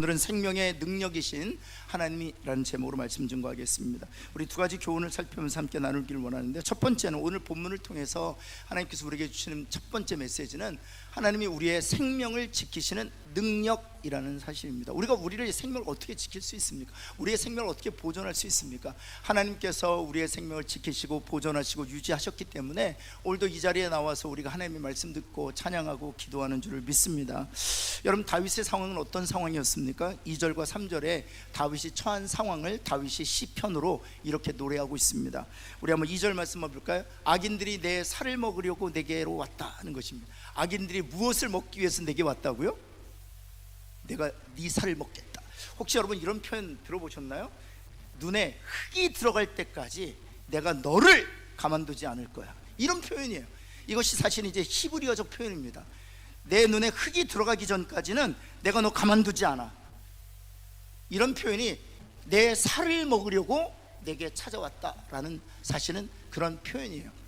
오늘은 생명의 능력이신 하나님이라는 제목으로 말씀 증거하겠습니다. 우리 두 가지 교훈을 살펴보면서 함께 나누기를 원하는데, 첫 번째는 오늘 본문을 통해서 하나님께서 우리에게 주시는 첫 번째 메시지는 하나님이 우리의 생명을 지키시는 능력이라는 사실입니다. 우리가 우리의 생명을 어떻게 지킬 수 있습니까? 우리의 생명을 어떻게 보존할 수 있습니까? 하나님께서 우리의 생명을 지키시고 보존하시고 유지하셨기 때문에 오늘도 이 자리에 나와서 우리가 하나님의 말씀 듣고 찬양하고 기도하는 줄을 믿습니다. 여러분, 다윗의 상황은 어떤 상황이었습니까? 2절과 3절에 다윗이 처한 상황을 다윗이 시편으로 이렇게 노래하고 있습니다. 우리 한번 2절 말씀 한번 볼까요? 악인들이 내 살을 먹으려고 내게로 왔다 하는 것입니다. 악인들이 무엇을 먹기 위해서 내게 왔다고요? 내가 네 살을 먹겠다. 혹시 여러분 이런 표현 들어보셨나요? 눈에 흙이 들어갈 때까지 내가 너를 가만두지 않을 거야, 이런 표현이에요. 이것이 사실 이제 히브리어적 표현입니다. 내 눈에 흙이 들어가기 전까지는 내가 너 가만두지 않아, 이런 표현이 내 살을 먹으려고 내게 찾아왔다라는 사실은 그런 표현이에요.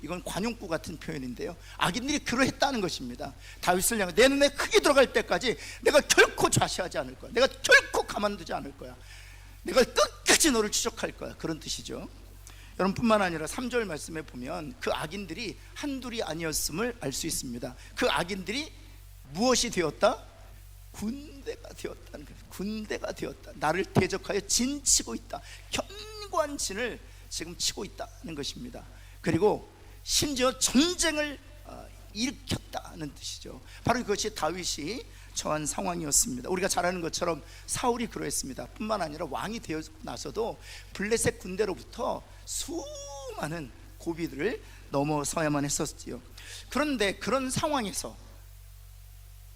이건 관용구 같은 표현인데요, 악인들이 그러했다는 것입니다. 다윗을 향해 내 눈에 흙이 들어갈 때까지 내가 결코 좌시하지 않을 거야, 내가 결코 가만두지 않을 거야, 내가 끝까지 너를 추적할 거야, 그런 뜻이죠. 여러분, 뿐만 아니라 3절 말씀에 보면 그 악인들이 한둘이 아니었음을 알 수 있습니다. 그 악인들이 무엇이 되었다? 군대가 되었다는 거예요. 군대가 되었다. 나를 대적하여 진치고 있다. 견고한 진을 지금 치고 있다는 것입니다. 그리고 심지어 전쟁을 일으켰다는 뜻이죠. 바로 그것이 다윗이 처한 상황이었습니다. 우리가 잘 아는 것처럼 사울이 그러했습니다. 뿐만 아니라 왕이 되어 나서도 블레셋 군대로부터 수많은 고비들을 넘어서야만 했었지요. 그런데 그런 상황에서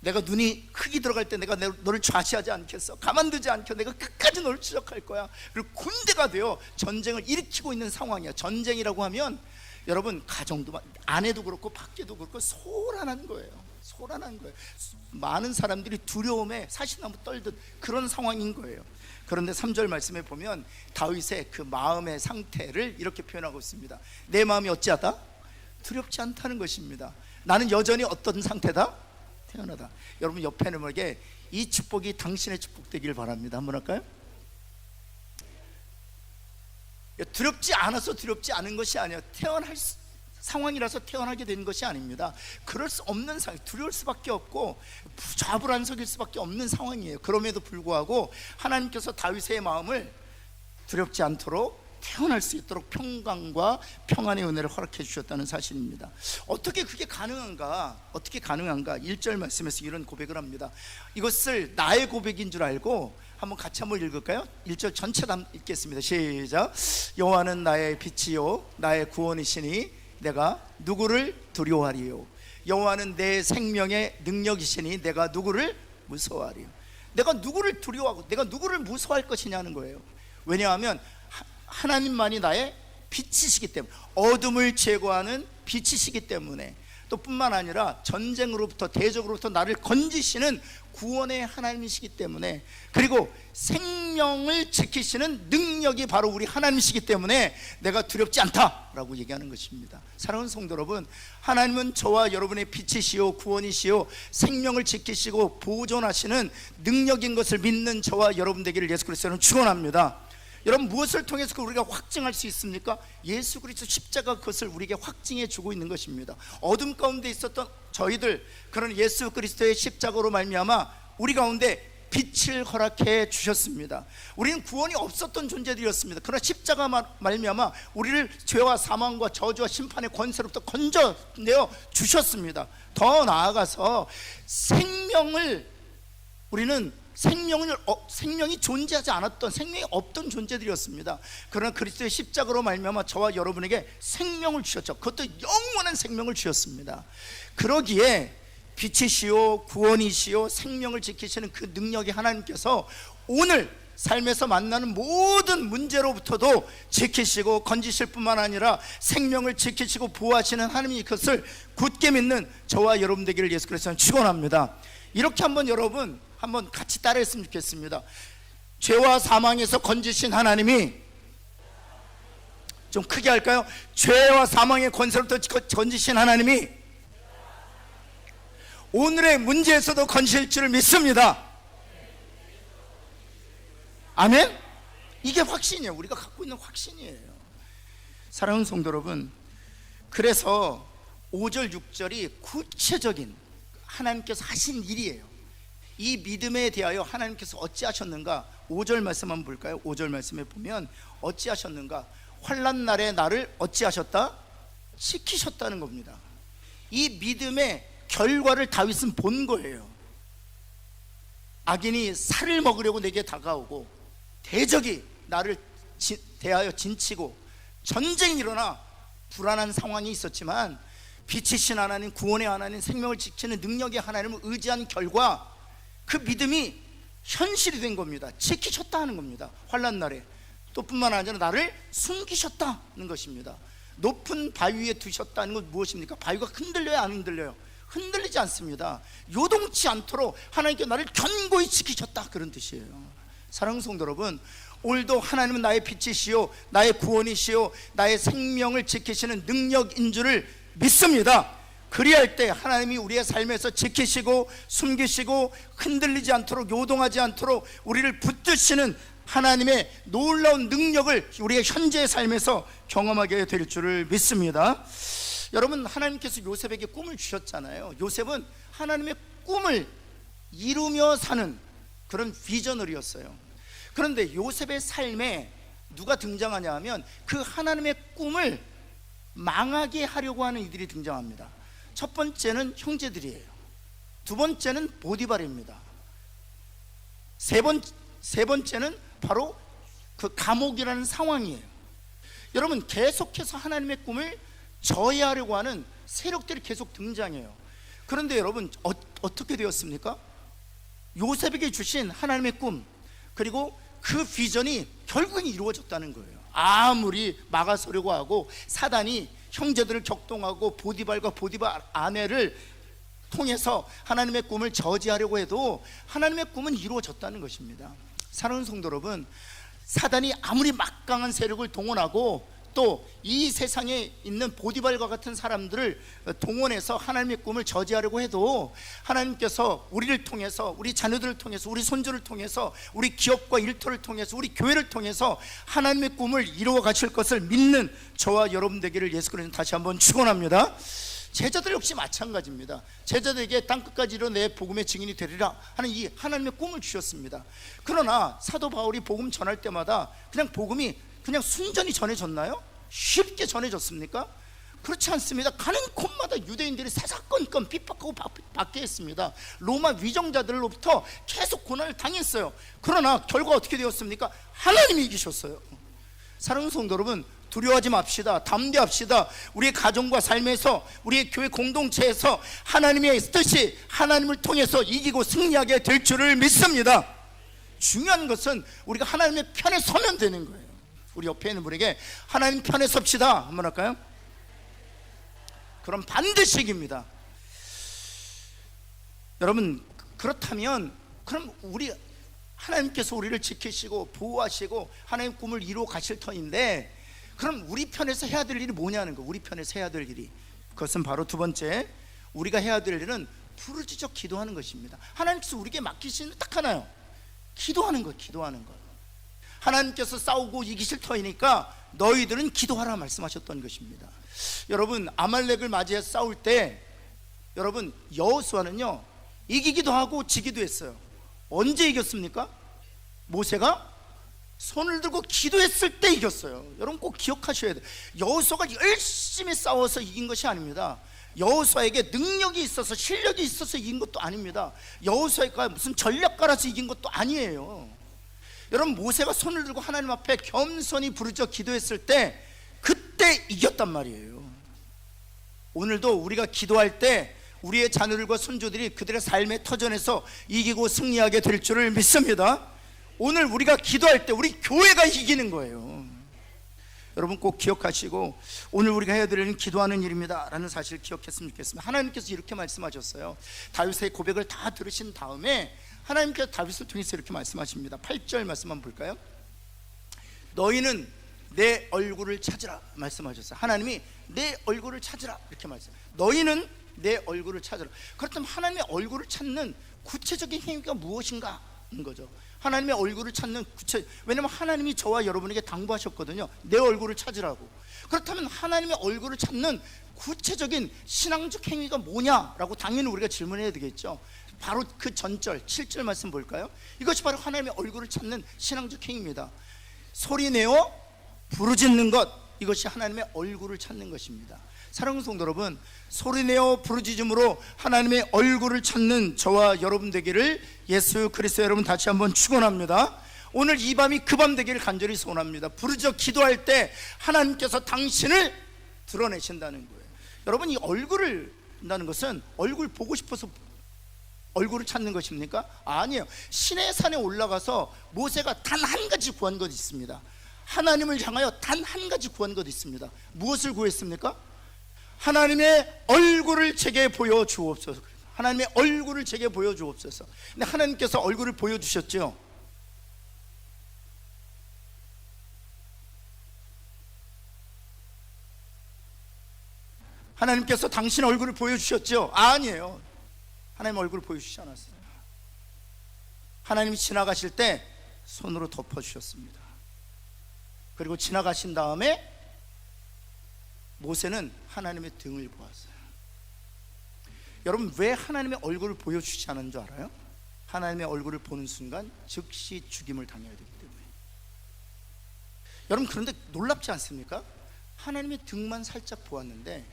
내가 눈이 흙이 들어갈 때 내가 너를 좌시하지 않겠어, 가만두지 않겠어, 내가 끝까지 너를 추적할 거야. 그리고 군대가 되어 전쟁을 일으키고 있는 상황이야. 전쟁이라고 하면 여러분, 가정도 아내도 그렇고 밖에도 그렇고 소란한 거예요. 소란한 거예요. 많은 사람들이 두려움에 사시나무 떨듯 그런 상황인 거예요. 그런데 3절 말씀에 보면 다윗의 그 마음의 상태를 이렇게 표현하고 있습니다. 내 마음이 어찌하다? 두렵지 않다는 것입니다. 나는 여전히 어떤 상태다? 태어나다. 여러분, 옆에 있는 분에게 이 축복이 당신의 축복 되길 바랍니다. 한번 할까요? 두렵지 않아서 두렵지 않은 것이 아니에요. 상황이라서 태어나게 된 것이 아닙니다. 그럴 수 없는 상황, 두려울 수밖에 없고 좌불안석일 수밖에 없는 상황이에요. 그럼에도 불구하고 하나님께서 다윗의 마음을 두렵지 않도록 태어날 수 있도록 평강과 평안의 은혜를 허락해 주셨다는 사실입니다. 어떻게 그게 가능한가? 1절 말씀에서 이런 고백을 합니다. 이것을 나의 고백인 줄 알고 한번 같이 한번 읽을까요? 1절 전체 다 읽겠습니다. 시작. 여호와는 나의 빛이요 나의 구원이시니 내가 누구를 두려워하리요. 여호와는 내 생명의 능력이시니 내가 누구를 무서워하리요. 내가 누구를 두려워하고 내가 누구를 무서워할 것이냐는 거예요. 왜냐하면 하나님만이 나의 빛이시기 때문에, 어둠을 제거하는 빛이시기 때문에, 또 뿐만 아니라 전쟁으로부터 대적으로부터 나를 건지시는 구원의 하나님이시기 때문에, 그리고 생명을 지키시는 능력이 바로 우리 하나님이시기 때문에 내가 두렵지 않다라고 얘기하는 것입니다. 사랑하는 성도 여러분, 하나님은 저와 여러분의 빛이시요 구원이시요 생명을 지키시고 보존하시는 능력인 것을 믿는 저와 여러분 되기를 예수 그리스도는 축원합니다. 여러분, 무엇을 통해서 우리가 확증할 수 있습니까? 예수 그리스도 십자가, 그것을 우리에게 확증해 주고 있는 것입니다. 어둠 가운데 있었던 저희들, 그런 예수 그리스도의 십자가로 말미암아 우리 가운데 빛을 허락해 주셨습니다. 우리는 구원이 없었던 존재들이었습니다. 그러나 십자가 말미암아 우리를 죄와 사망과 저주와 심판의 권세로부터 건져내어 주셨습니다. 더 나아가서 생명이 존재하지 않았던, 생명이 없던 존재들이었습니다. 그러나 그리스도의 십자가로 말미암아 저와 여러분에게 생명을 주셨죠. 그것도 영원한 생명을 주셨습니다. 그러기에 빛이시요 구원이시요 생명을 지키시는 그 능력이 하나님께서 오늘 삶에서 만나는 모든 문제로부터도 지키시고 건지실 뿐만 아니라 생명을 지키시고 보호하시는 하나님이, 그것을 굳게 믿는 저와 여러분 되기를 예수 그리스도는 축원합니다. 이렇게 여러분 한번 같이 따라했으면 좋겠습니다. 죄와 사망에서 건지신 하나님이, 좀 크게 할까요? 죄와 사망의 권세로부터 건지신 하나님이 오늘의 문제에서도 건지실 줄 믿습니다. 아멘? 이게 확신이에요. 우리가 갖고 있는 확신이에요. 사랑하는 성도 여러분, 그래서 5절 6절이 구체적인 하나님께서 하신 일이에요. 이 믿음에 대하여 하나님께서 어찌하셨는가? 5절 말씀 한번 볼까요? 5절 말씀에 보면 어찌하셨는가? 환난 날에 나를 어찌하셨다? 지키셨다는 겁니다. 이 믿음의 결과를 다윗은 본 거예요. 악인이 살을 먹으려고 내게 다가오고 대적이 나를 대하여 진치고 전쟁이 일어나 불안한 상황이 있었지만 빛이신 하나님, 구원의 하나님, 생명을 지키는 능력의 하나님을 의지한 결과 그 믿음이 현실이 된 겁니다. 지키셨다는 겁니다. 환난 날에. 또 뿐만 아니라 나를 숨기셨다는 것입니다. 높은 바위 위에 두셨다는 건 무엇입니까? 바위가 흔들려요, 안 흔들려요? 흔들리지 않습니다. 요동치 않도록 하나님께 나를 견고히 지키셨다, 그런 뜻이에요. 사랑하는 성도 여러분, 오늘도 하나님은 나의 빛이시요 나의 구원이시요 나의 생명을 지키시는 능력인 줄을 믿습니다. 그리할 때 하나님이 우리의 삶에서 지키시고 숨기시고 흔들리지 않도록, 요동하지 않도록 우리를 붙드시는 하나님의 놀라운 능력을 우리의 현재의 삶에서 경험하게 될 줄을 믿습니다. 여러분, 하나님께서 요셉에게 꿈을 주셨잖아요. 요셉은 하나님의 꿈을 이루며 사는 그런 비저너리였어요. 그런데 요셉의 삶에 누가 등장하냐 하면 그 하나님의 꿈을 망하게 하려고 하는 이들이 등장합니다. 첫 번째는 형제들이에요. 두 번째는 보디발입니다. 세 번째는 바로 그 감옥이라는 상황이에요. 여러분, 계속해서 하나님의 꿈을 저해하려고 하는 세력들이 계속 등장해요. 그런데 여러분, 어떻게 되었습니까? 요셉에게 주신 하나님의 꿈, 그리고 그 비전이 결국엔 이루어졌다는 거예요. 아무리 막아서려고 하고 사단이 형제들을 격동하고 보디발과 보디발 아내를 통해서 하나님의 꿈을 저지하려고 해도 하나님의 꿈은 이루어졌다는 것입니다. 사랑하는 성도 여러분, 사단이 아무리 막강한 세력을 동원하고 또 이 세상에 있는 보디발과 같은 사람들을 동원해서 하나님의 꿈을 저지하려고 해도 하나님께서 우리를 통해서, 우리 자녀들을 통해서, 우리 손주를 통해서, 우리 기업과 일터를 통해서, 우리 교회를 통해서 하나님의 꿈을 이루어 가실 것을 믿는 저와 여러분 되기를 예수 그리스도는 다시 한번 축원합니다. 제자들 역시 마찬가지입니다. 제자들에게 땅끝까지 이르러 내 복음의 증인이 되리라 하는 이 하나님의 꿈을 주셨습니다. 그러나 사도 바울이 복음 전할 때마다 그냥 복음이 그냥 순전히 전해졌나요? 쉽게 전해졌습니까? 그렇지 않습니다. 가는 곳마다 유대인들이 사사건건 핍박하고 받게 했습니다. 로마 위정자들로부터 계속 고난을 당했어요. 그러나 결과 어떻게 되었습니까? 하나님이 이기셨어요. 사랑하는 성도 여러분, 두려워하지 맙시다. 담대합시다. 우리의 가정과 삶에서, 우리의 교회 공동체에서 하나님의 뜻이 하나님을 통해서 이기고 승리하게 될 줄을 믿습니다. 중요한 것은 우리가 하나님의 편에 서면 되는 거예요. 우리 옆에 있는 분에게 하나님 편에 섭시다 한번 할까요? 그럼 반드시 이깁니다. 여러분, 그렇다면 그럼 우리 하나님께서 우리를 지키시고 보호하시고 하나님 꿈을 이루어 가실 터인데, 그럼 우리 편에서 해야 될 일이 뭐냐는 거. 우리 편에서 해야 될 일이, 그것은 바로 두 번째, 우리가 해야 될 일은 부르짖어 기도하는 것입니다. 하나님께서 우리에게 맡기신 일 딱 하나요. 기도하는 것, 기도하는 것. 하나님께서 싸우고 이기실 터이니까 너희들은 기도하라 말씀하셨던 것입니다. 여러분, 아말렉을 맞이해서 싸울 때 여러분, 여호수아는요 이기기도 하고 지기도 했어요. 언제 이겼습니까? 모세가 손을 들고 기도했을 때 이겼어요. 여러분 꼭 기억하셔야 돼요. 여호수아가 열심히 싸워서 이긴 것이 아닙니다. 여호수아에게 능력이 있어서 실력이 있어서 이긴 것도 아닙니다. 여호수아가 무슨 전략가라서 이긴 것도 아니에요. 여러분, 모세가 손을 들고 하나님 앞에 겸손히 부르짖어 기도했을 때 그때 이겼단 말이에요. 오늘도 우리가 기도할 때 우리의 자녀들과 손주들이 그들의 삶의 터전에서 이기고 승리하게 될 줄을 믿습니다. 오늘 우리가 기도할 때 우리 교회가 이기는 거예요. 여러분 꼭 기억하시고, 오늘 우리가 해야 될 일은 기도하는 일입니다 라는 사실을 기억했으면 좋겠습니다. 하나님께서 이렇게 말씀하셨어요. 다윗의 고백을 다 들으신 다음에 하나님께서 다윗을 통해서 이렇게 말씀하십니다. 8절 말씀 한번 볼까요? 너희는 내 얼굴을 찾으라 말씀하셨어요. 하나님이 내 얼굴을 찾으라 이렇게 말씀. 너희는 내 얼굴을 찾으라. 그렇다면 하나님의 얼굴을 찾는 구체적인 행위가 무엇인가 거죠. 하나님의 얼굴을 찾는 왜냐면 하나님이 저와 여러분에게 당부하셨거든요. 내 얼굴을 찾으라고. 그렇다면 하나님의 얼굴을 찾는 구체적인 신앙적 행위가 뭐냐라고 당연히 우리가 질문해야 되겠죠. 바로 그 전절 7절 말씀 볼까요? 이것이 바로 하나님의 얼굴을 찾는 신앙적 행위입니다. 소리내어 부르짖는 것, 이것이 하나님의 얼굴을 찾는 것입니다. 사랑하는 성도 여러분, 소리내어 부르짖음으로 하나님의 얼굴을 찾는 저와 여러분 되기를 예수 그리스도 여러분 다시 한번 축원합니다. 오늘 이 밤이 그 밤 되기를 간절히 소원합니다. 부르짖어 기도할 때 하나님께서 당신을 드러내신다는 거예요. 여러분, 이 얼굴을 한다는 것은 얼굴 보고 싶어서 얼굴을 찾는 것입니까? 아니에요. 시내산에 올라가서 모세가 단 한 가지 구한 것이 있습니다. 하나님을 향하여 단 한 가지 구한 것이 있습니다. 무엇을 구했습니까? 하나님의 얼굴을 제게 보여주옵소서. 하나님의 얼굴을 제게 보여주옵소서. 근데 하나님께서 얼굴을 보여주셨죠. 하나님께서 당신 얼굴을 보여주셨죠? 아니에요. 하나님 얼굴을 보여주시지 않았어요. 하나님이 지나가실 때 손으로 덮어주셨습니다. 그리고 지나가신 다음에 모세는 하나님의 등을 보았어요. 여러분, 왜 하나님의 얼굴을 보여주시지 않은 줄 알아요? 하나님의 얼굴을 보는 순간 즉시 죽임을 당해야 되기 때문에. 여러분, 그런데 놀랍지 않습니까? 하나님의 등만 살짝 보았는데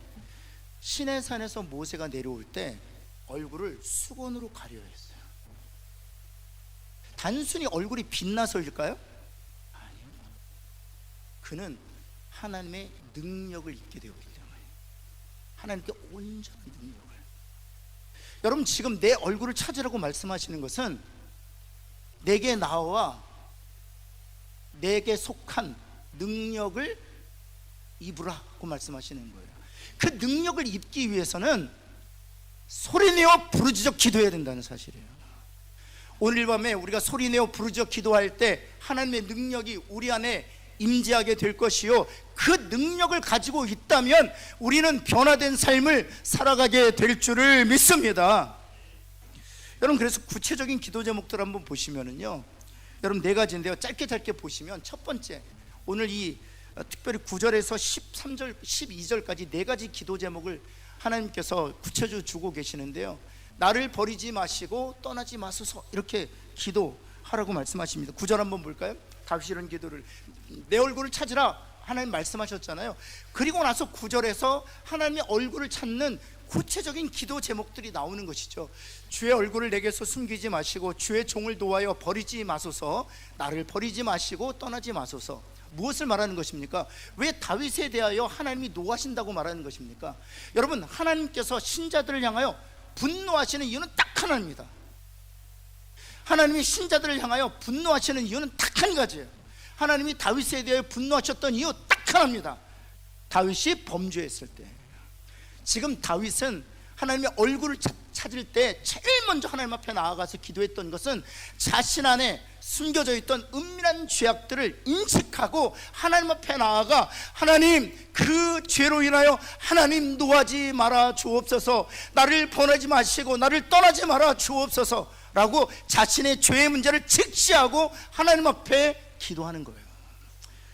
시내산에서 모세가 내려올 때 얼굴을 수건으로 가려야 했어요. 단순히 얼굴이 빛나서일까요? 아니요. 그는 하나님의 능력을 입게 되었기 때문에, 하나님께 온전한 능력을. 여러분, 지금 내 얼굴을 찾으라고 말씀하시는 것은 내게 나와 내게 속한 능력을 입으라고 말씀하시는 거예요. 그 능력을 입기 위해서는 소리내어 부르짖어 기도해야 된다는 사실이에요. 오늘 밤에 우리가 소리내어 부르짖어 기도할 때 하나님의 능력이 우리 안에 임재하게 될 것이요, 그 능력을 가지고 있다면 우리는 변화된 삶을 살아가게 될 줄을 믿습니다. 여러분, 그래서 구체적인 기도 제목들 한번 보시면은요, 여러분 네 가지인데요. 짧게 보시면 첫 번째, 오늘 이 특별히 9절에서 13절, 12절까지 네 가지 기도 제목을 하나님께서 구체적으로 주고 계시는데요. 나를 버리지 마시고 떠나지 마소서, 이렇게 기도하라고 말씀하십니다. 9절 한번 볼까요? 다윗이 이런 기도를, 내 얼굴을 찾으라 하나님 말씀하셨잖아요. 그리고 나서 9절에서 하나님의 얼굴을 찾는 구체적인 기도 제목들이 나오는 것이죠. 주의 얼굴을 내게서 숨기지 마시고 주의 종을 도하여 버리지 마소서, 나를 버리지 마시고 떠나지 마소서. 무엇을 말하는 것입니까? 왜 다윗에 대하여 하나님이 노하신다고 말하는 것입니까? 여러분, 하나님께서 신자들을 향하여 분노하시는 이유는 딱 하나입니다. 하나님이 신자들을 향하여 분노하시는 이유는 딱 한 가지예요. 하나님이 다윗에 대하여 분노하셨던 이유 딱 하나입니다. 다윗이 범죄했을 때. 지금 다윗은 하나님의 얼굴을 찾을 때 제일 먼저 하나님 앞에 나아가서 기도했던 것은 자신 안에 숨겨져 있던 은밀한 죄악들을 인식하고 하나님 앞에 나아가, 하나님, 그 죄로 인하여 하나님 노하지 말아 주옵소서, 나를 버리지 마시고 나를 떠나지 말아 주옵소서 라고 자신의 죄의 문제를 직시하고 하나님 앞에 기도하는 거예요.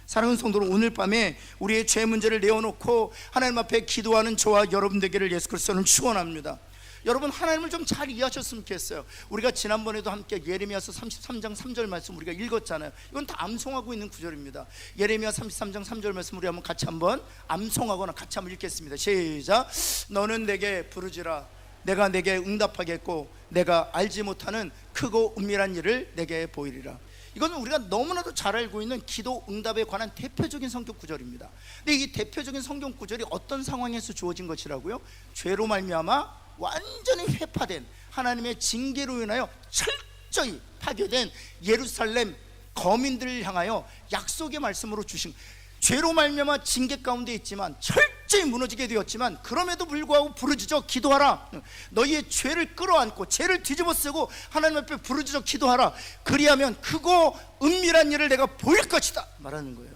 사랑하는 성도들, 오늘 밤에 우리의 죄 문제를 내어놓고 하나님 앞에 기도하는 저와 여러분 되기를 예수 그리스도는 축원합니다. 여러분, 하나님을 좀 잘 이해하셨으면 좋겠어요. 우리가 지난번에도 함께 예레미야서 33장 3절 말씀 우리가 읽었잖아요. 이건 다 암송하고 있는 구절입니다. 예레미야 33장 3절 말씀 우리 같이 한번 암송하거나 같이 한번 읽겠습니다. 시작. 너는 내게 부르짖으라, 내가 내게 응답하겠고 내가 알지 못하는 크고 은밀한 일을 내게 보이리라. 이건 우리가 너무나도 잘 알고 있는 기도 응답에 관한 대표적인 성경 구절입니다. 근데 이 대표적인 성경 구절이 어떤 상황에서 주어진 것이라고요? 죄로 말미암아 완전히 회파된, 하나님의 징계로 인하여 철저히 파괴된 예루살렘 거민들을 향하여 약속의 말씀으로 주신, 죄로 말미암아 징계 가운데 있지만 철저히 무너지게 되었지만 그럼에도 불구하고 부르짖어 기도하라. 너희의 죄를 끌어안고 죄를 뒤집어쓰고 하나님 앞에 부르짖어 기도하라. 그리하면 크고 은밀한 일을 내가 보일 것이다 말하는 거예요.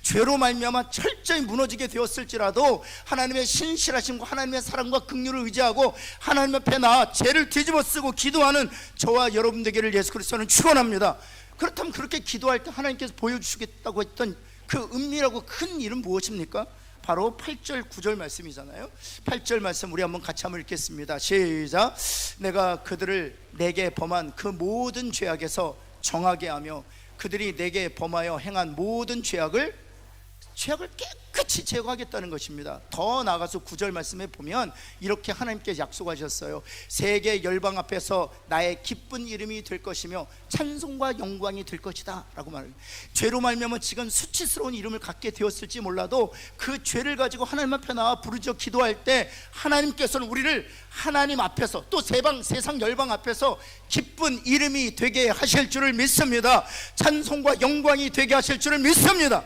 죄로 말미암아 철저히 무너지게 되었을지라도 하나님의 신실하심과 하나님의 사랑과 긍휼을 의지하고 하나님 앞에 나아 죄를 뒤집어쓰고 기도하는 저와 여러분 되기를 예수 그리스도는 축원합니다. 그렇다면 그렇게 기도할 때 하나님께서 보여주시겠다고 했던 그 은밀하고 큰 일은 무엇입니까? 바로 8절 9절 말씀이잖아요. 8절 말씀 우리 한번 같이 한번 읽겠습니다. 시작. 내가 그들을 내게 범한 그 모든 죄악에서 정하게 하며 그들이 내게 범하여 행한 모든 죄악을 깨끗이 제거하겠다는 것입니다. 더 나아가서 9절 말씀에 보면 이렇게 하나님께 약속하셨어요. 세계 열방 앞에서 나의 기쁜 이름이 될 것이며 찬송과 영광이 될 것이다 라고 말해요. 죄로 말미암아 지금 수치스러운 이름을 갖게 되었을지 몰라도 그 죄를 가지고 하나님 앞에 나와 부르짖어 기도할 때 하나님께서는 우리를 하나님 앞에서 또 세상 열방 앞에서 기쁜 이름이 되게 하실 줄을 믿습니다. 찬송과 영광이 되게 하실 줄을 믿습니다.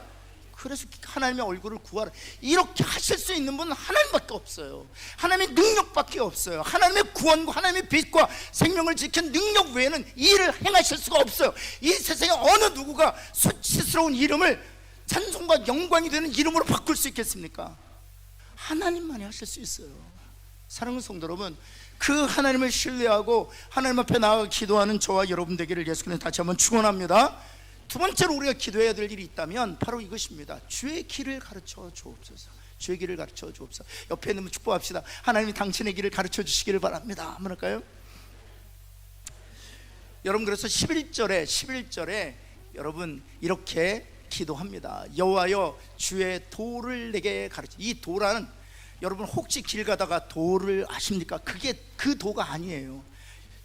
그래서 하나님의 얼굴을 구하라. 이렇게 하실 수 있는 분은 하나님밖에 없어요. 하나님의 능력밖에 없어요. 하나님의 구원과 하나님의 빛과 생명을 지킨 능력 외에는 이 일을 행하실 수가 없어요. 이 세상에 어느 누구가 수치스러운 이름을 찬송과 영광이 되는 이름으로 바꿀 수 있겠습니까? 하나님만이 하실 수 있어요. 사랑하는 성도 여러분, 그 하나님을 신뢰하고 하나님 앞에 나아가 기도하는 저와 여러분 되기를 예수 그리스도는 다시 한번 축원합니다. 두 번째로 우리가 기도해야 될 일이 있다면 바로 이것입니다. 주의 길을 가르쳐 주옵소서. 주의 길을 가르쳐 주옵소서. 옆에 있는 분 축복합시다. 하나님이 당신의 길을 가르쳐 주시기를 바랍니다. 한번 할까요? 여러분, 그래서 11절에 여러분 이렇게 기도합니다. 여호와여 주의 도를 내게 가르쳐. 이 도라는, 여러분 혹시 길 가다가 도를 아십니까? 그게 그 도가 아니에요.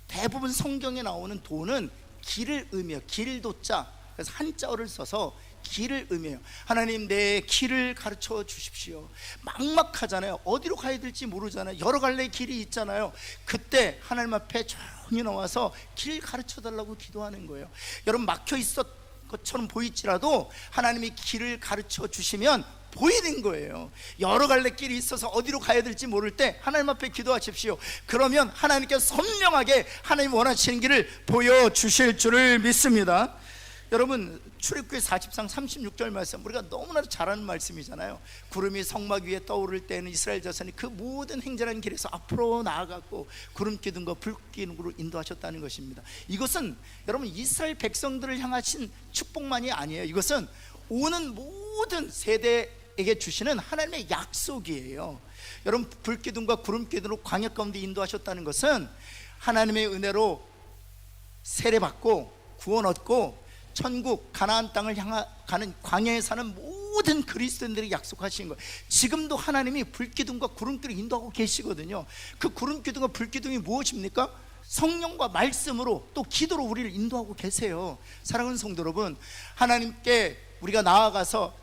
대부분 성경에 나오는 도는 길을 의미해요. 길도자, 그래서 한자어를 써서 길을 의미해요. 하나님 내 길을 가르쳐 주십시오. 막막하잖아요. 어디로 가야 될지 모르잖아요. 여러 갈래의 길이 있잖아요. 그때 하나님 앞에 조용히 나와서 길 가르쳐 달라고 기도하는 거예요. 여러분 막혀 있었 것처럼 보일지라도 하나님이 길을 가르쳐 주시면 보이는 거예요. 여러 갈래 길이 있어서 어디로 가야 될지 모를 때 하나님 앞에 기도하십시오. 그러면 하나님께서 선명하게 하나님 원하시는 길을 보여주실 줄을 믿습니다. 여러분 출애굽기 40장 36절 말씀 우리가 너무나도 잘 아는 말씀이잖아요. 구름이 성막 위에 떠오를 때는 이스라엘 자손이 그 모든 행전한 길에서 앞으로 나아갔고 구름 기둥과 불 기둥으로 인도하셨다는 것입니다. 이것은 여러분 이스라엘 백성들을 향하신 축복만이 아니에요. 이것은 오는 모든 세대에게 주시는 하나님의 약속이에요. 여러분 불 기둥과 구름 기둥으로 광야 가운데 인도하셨다는 것은 하나님의 은혜로 세례받고 구원 얻고 천국 가나안 땅을 향하는 광야에 사는 모든 그리스도인들이 약속하신 거예요. 지금도 하나님이 불기둥과 구름기둥을 인도하고 계시거든요. 그 구름기둥과 불기둥이 무엇입니까? 성령과 말씀으로 또 기도로 우리를 인도하고 계세요. 사랑하는 성도 여러분, 하나님께 우리가 나아가서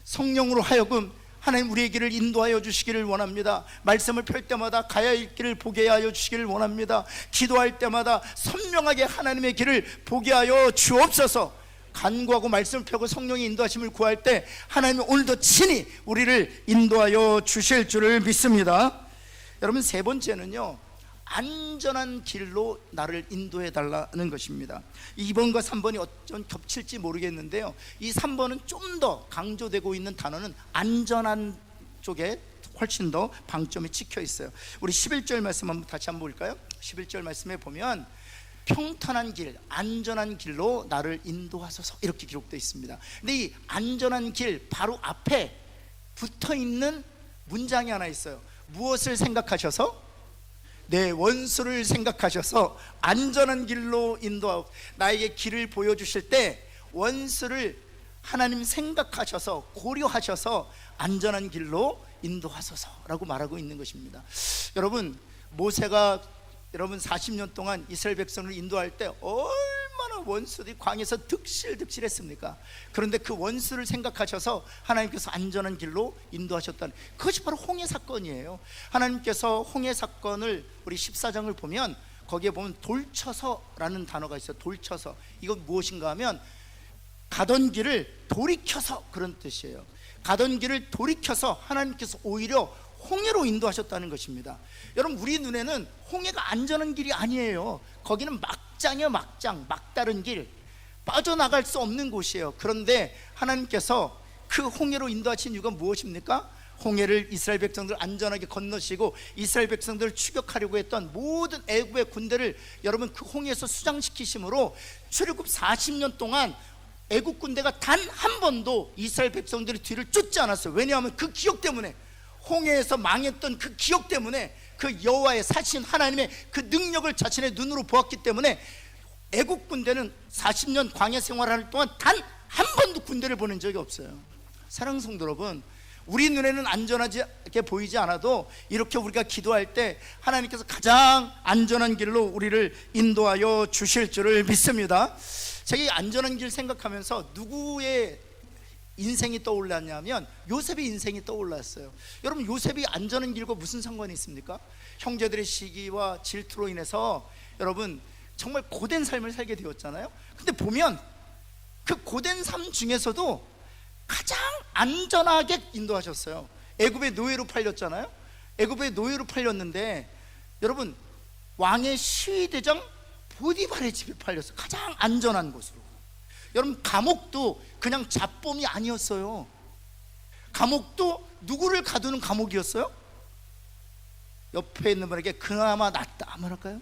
성령으로 하여금 하나님 우리의 길을 인도하여 주시기를 원합니다. 말씀을 펼 때마다 가야 할 길을 보게 하여 주시기를 원합니다. 기도할 때마다 선명하게 하나님의 길을 보게 하여 주옵소서. 간구하고 말씀을 펴고 성령의 인도하심을 구할 때 하나님이 오늘도 친히 우리를 인도하여 주실 줄을 믿습니다. 여러분 세 번째는요, 안전한 길로 나를 인도해 달라는 것입니다. 2번과 3번이 어쩜 겹칠지 모르겠는데요, 이 3번은 좀 더 강조되고 있는 단어는 안전한 쪽에 훨씬 더 방점이 찍혀 있어요. 우리 11절 말씀 한번 다시 한번 볼까요? 11절 말씀에 보면 평탄한 길, 안전한 길로 나를 인도하소서 이렇게 기록되어 있습니다. 근데 이 안전한 길 바로 앞에 붙어있는 문장이 하나 있어요. 무엇을 생각하셔서? 내 원수를 생각하셔서 안전한 길로 인도하고, 나에게 길을 보여주실 때 원수를 하나님 생각하셔서 고려하셔서 안전한 길로 인도하소서라고 말하고 있는 것입니다. 여러분 모세가 여러분 40년 동안 이스라엘 백성을 인도할 때 얼마나 원수들이 광야에서 득실득실했습니까? 그런데 그 원수를 생각하셔서 하나님께서 안전한 길로 인도하셨다는, 그것이 바로 홍해 사건이에요. 하나님께서 홍해 사건을 우리 14장을 보면 거기에 보면 돌쳐서라는 단어가 있어요. 돌쳐서, 이건 무엇인가 하면 가던 길을 돌이켜서, 그런 뜻이에요. 가던 길을 돌이켜서 하나님께서 오히려 홍해로 인도하셨다는 것입니다. 여러분 우리 눈에는 홍해가 안전한 길이 아니에요. 거기는 막장이에요. 막장, 막다른 길, 빠져나갈 수 없는 곳이에요. 그런데 하나님께서 그 홍해로 인도하신 이유가 무엇입니까? 홍해를 이스라엘 백성들 안전하게 건너시고 이스라엘 백성들을 추격하려고 했던 모든 애굽의 군대를 여러분 그 홍해에서 수장시키심으로 출애굽 40년 동안 애굽 군대가 단 한 번도 이스라엘 백성들의 뒤를 쫓지 않았어요. 왜냐하면 그 기억 때문에, 홍해에서 망했던 그 기억 때문에, 그 여호와의 사신 하나님의 그 능력을 자신의 눈으로 보았기 때문에 애국 군대는 40년 광야 생활하는 동안 단 한 번도 군대를 보낸 적이 없어요. 사랑하는 성도 여러분, 우리 눈에는 안전하게 보이지 않아도 이렇게 우리가 기도할 때 하나님께서 가장 안전한 길로 우리를 인도하여 주실 줄을 믿습니다. 제가 이 안전한 길 생각하면서 누구의 인생이 떠올랐냐면 요셉의 인생이 떠올랐어요. 여러분, 요셉이 안전한 길과 무슨 상관이 있습니까? 형제들의 시기와 질투로 인해서 여러분 정말 고된 삶을 살게 되었잖아요. 근데 보면 그 고된 삶 중에서도 가장 안전하게 인도하셨어요. 애굽의 노예로 팔렸잖아요. 애굽의 노예로 팔렸는데 여러분 왕의 시위대장 보디발의 집에 팔렸어요. 가장 안전한 곳으로. 여러분, 감옥도 그냥 잡범이 아니었어요. 감옥도 누구를 가두는 감옥이었어요? 옆에 있는 분에게 그나마 낫다 한번 할까요?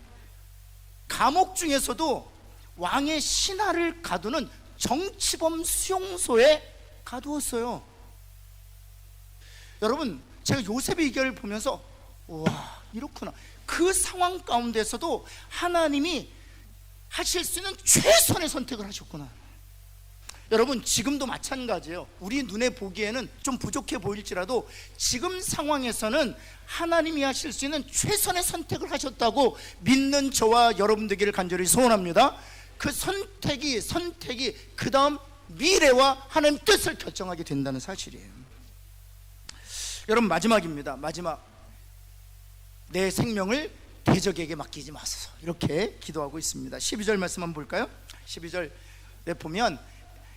감옥 중에서도 왕의 신하를 가두는 정치범 수용소에 가두었어요. 여러분, 제가 요셉의 이결을 보면서 와, 이렇구나. 그 상황 가운데서도 하나님이 하실 수 있는 최선의 선택을 하셨구나. 여러분, 지금도 마찬가지예요. 우리 눈에 보기에는 좀 부족해 보일지라도 지금 상황에서는 하나님이 하실 수 있는 최선의 선택을 하셨다고 믿는 저와 여러분 되기를 간절히 소원합니다. 그 선택이 그 다음 미래와 하나님 뜻을 결정하게 된다는 사실이에요. 여러분, 마지막입니다. 마지막. 내 생명을 대적에게 맡기지 마소서, 이렇게 기도하고 있습니다. 12절 말씀 한번 볼까요? 12절에 보면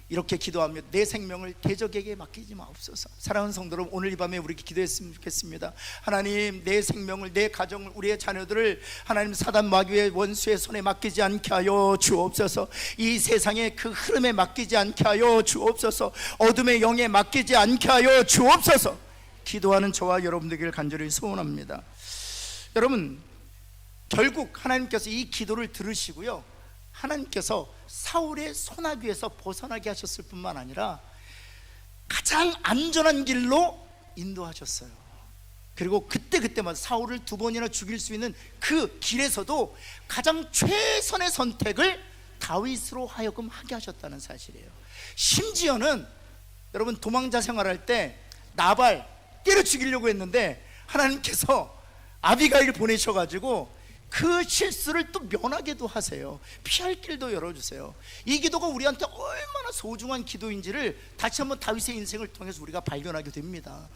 이렇게 기도하며 내 생명을 대적에게 맡기지 마옵소서. 사랑하는 성도 여러분, 오늘 이 밤에 우리 기도했으면 좋겠습니다. 하나님, 내 생명을, 내 가정을, 우리의 자녀들을 하나님 사단 마귀의 원수의 손에 맡기지 않게 하여 주옵소서. 이 세상의 그 흐름에 맡기지 않게 하여 주옵소서. 어둠의 영에 맡기지 않게 하여 주옵소서. 기도하는 저와 여러분들에게 간절히 소원합니다. 여러분, 결국 하나님께서 이 기도를 들으시고요, 하나님께서 사울의 소나귀에서 벗어나게 하셨을 뿐만 아니라 가장 안전한 길로 인도하셨어요. 그리고 그때마다 사울을 2번이나 죽일 수 있는 그 길에서도 가장 최선의 선택을 다윗으로 하여금 하게 하셨다는 사실이에요. 심지어는 여러분, 도망자 생활할 때 나발 때려 죽이려고 했는데 하나님께서 아비가일을 보내셔가지고 그 실수를 또 면하게도 하세요. 피할 길도 열어주세요. 이 기도가 우리한테 얼마나 소중한 기도인지를 다시 한번 다윗의 인생을 통해서 우리가 발견하게 됩니다.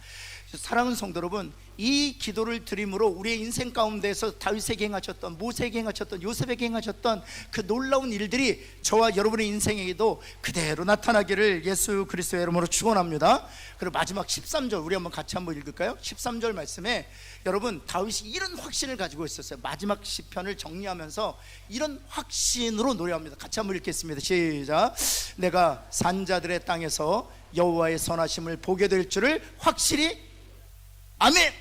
사랑하는 성도 여러분, 이 기도를 드림으로 우리의 인생 가운데서 다윗에게 행하셨던, 모세에게 행하셨던, 요셉에게 행하셨던 그 놀라운 일들이 저와 여러분의 인생에게도 그대로 나타나기를 예수 그리스도의 이름으로 축원합니다. 그리고 마지막 13절 우리 한번 같이 한번 읽을까요? 13절 말씀에 여러분, 다윗이 이런 확신을 가지고 있었어요. 마지막 시편을 정리하면서 이런 확신으로 노래합니다. 같이 한번 읽겠습니다. 시작. 내가 산자들의 땅에서 여호와의 선하심을 보게 될 줄을 확실히, 아멘.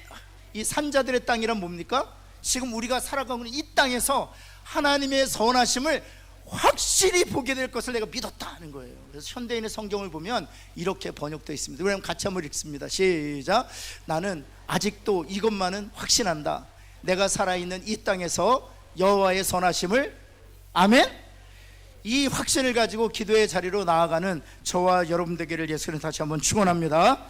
이 산자들의 땅이란 뭡니까? 지금 우리가 살아가고 있는 이 땅에서 하나님의 선하심을 확실히 보게 될 것을 내가 믿었다 하는 거예요. 그래서 현대인의 성경을 보면 이렇게 번역되어 있습니다. 우리 같이 한번 읽습니다. 시작. 나는 아직도 이것만은 확신한다. 내가 살아있는 이 땅에서 여호와의 선하심을, 아멘. 이 확신을 가지고 기도의 자리로 나아가는 저와 여러분 되기를 예수님 다시 한번 축원합니다.